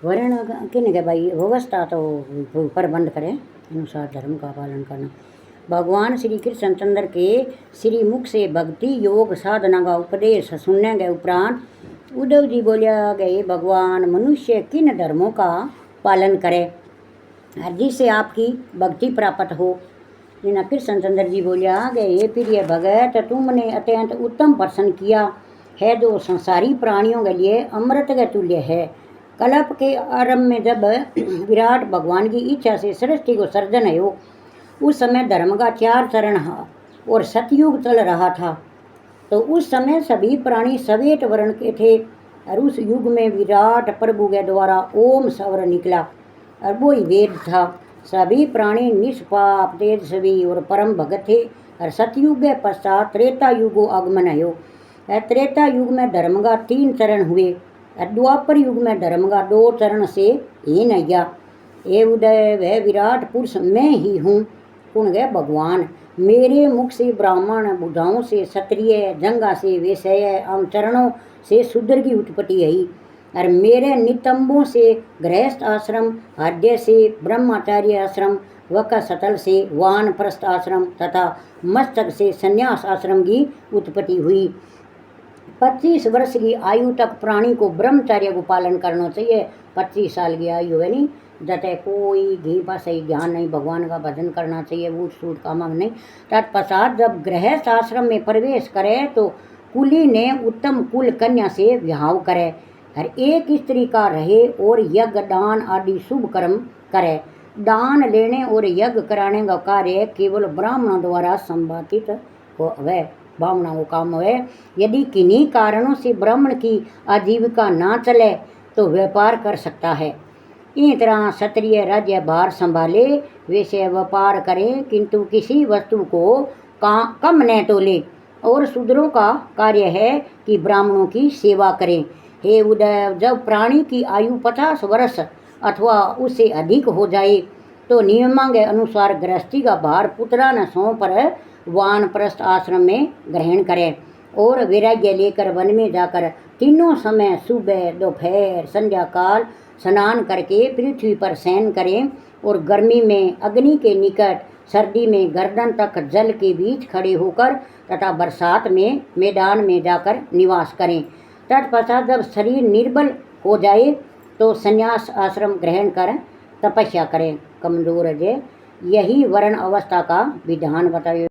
वर्ण किन के भाई व्यवस्था तो प्रबंध करें अनुसार धर्म का पालन करना। भगवान श्री कृष्ण चंद्र के श्री मुख से भक्ति योग साधना का उपदेश सुनने के उपरांत उद्धव जी बोलिया गए भगवान मनुष्य किन धर्मों का पालन करे जिससे आपकी भक्ति प्राप्त हो। जिन्हें कृष्ण चंद्र जी बोलिया गए प्रिय भगत तुमने अत्यंत उत्तम प्रश्न किया है जो संसारी प्राणियों के लिए अमृत के तुल्य है। कल्प के आरंभ में जब विराट भगवान की इच्छा से सृष्टि को सर्जन हो उस समय धर्म का 4 चरण और सतयुग चल रहा था। तो उस समय सभी प्राणी सवेत वर्ण के थे और उस युग में विराट प्रभु के द्वारा ओम स्वर निकला और वो ही वेद था। सभी प्राणी निष्पाप तेजस्वी और परम भगत थे और सतयुग के पश्चात त्रेता युग आगमन हो। त्रेता युग में धर्म का 3 चरण हुए और द्वापर युग में धर्म का 2 चरण से हीन आया। ये उदय वह विराट पुरुष मैं ही हूँ। कौन गए भगवान मेरे मुख से ब्राह्मण बुझाओं से क्षत्रिय जंगा से वैश्य आम चरणों से शूद्र की उत्पत्ति है और मेरे नितंबों से गृहस्थ आश्रम हृदय से ब्रह्मचार्य आश्रम वक सतल से वानप्रस्थ आश्रम तथा मस्तक से संन्यास आश्रम की उत्पत्ति हुई। 25 वर्ष की आयु तक प्राणी को ब्रह्मचर्य को पालन करना चाहिए। 25 साल की आयु है नहीं जते कोई घी पर सही ध्यान नहीं भगवान का भजन करना चाहिए वूट सूट काम नहीं। तत्पश्चात जब गृहस्थ आश्रम में प्रवेश करे तो कुली ने उत्तम कुल कन्या से विवाह करे हर एक स्त्री का रहे और यज्ञ दान आदि शुभ कर्म करे। दान लेने और यज्ञ कराने का कार्य केवल ब्राह्मणों द्वारा संपादित वह ब्राह्मणों को काम है। यदि किन्हीं कारणों से ब्राह्मण की आजीविका ना चले तो व्यापार कर सकता है। इस तरह क्षत्रिय राज्य भार संभाले वैसे व्यापार करें किंतु किसी वस्तु को कम न तोले और शूद्रों का कार्य है कि ब्राह्मणों की सेवा करें। हे उदय जब प्राणी की आयु 50 वर्ष अथवा उससे अधिक हो जाए तो नियमों के अनुसार गृहस्थी का भार पुत्रा न सौंप पर वानप्रस्थ आश्रम में ग्रहण करें और वैराग्य लेकर वन में जाकर तीनों समय सुबह दोपहर संध्या काल स्नान करके पृथ्वी पर शयन करें और गर्मी में अग्नि के निकट सर्दी में गर्दन तक जल के बीच खड़े होकर तथा बरसात में मैदान में जाकर निवास करें। तत्पश्चात जब शरीर निर्बल हो जाए तो संन्यास आश्रम ग्रहण कर तपस्या करें। कमजोर है यही वर्ण अवस्था का विधान बताइए।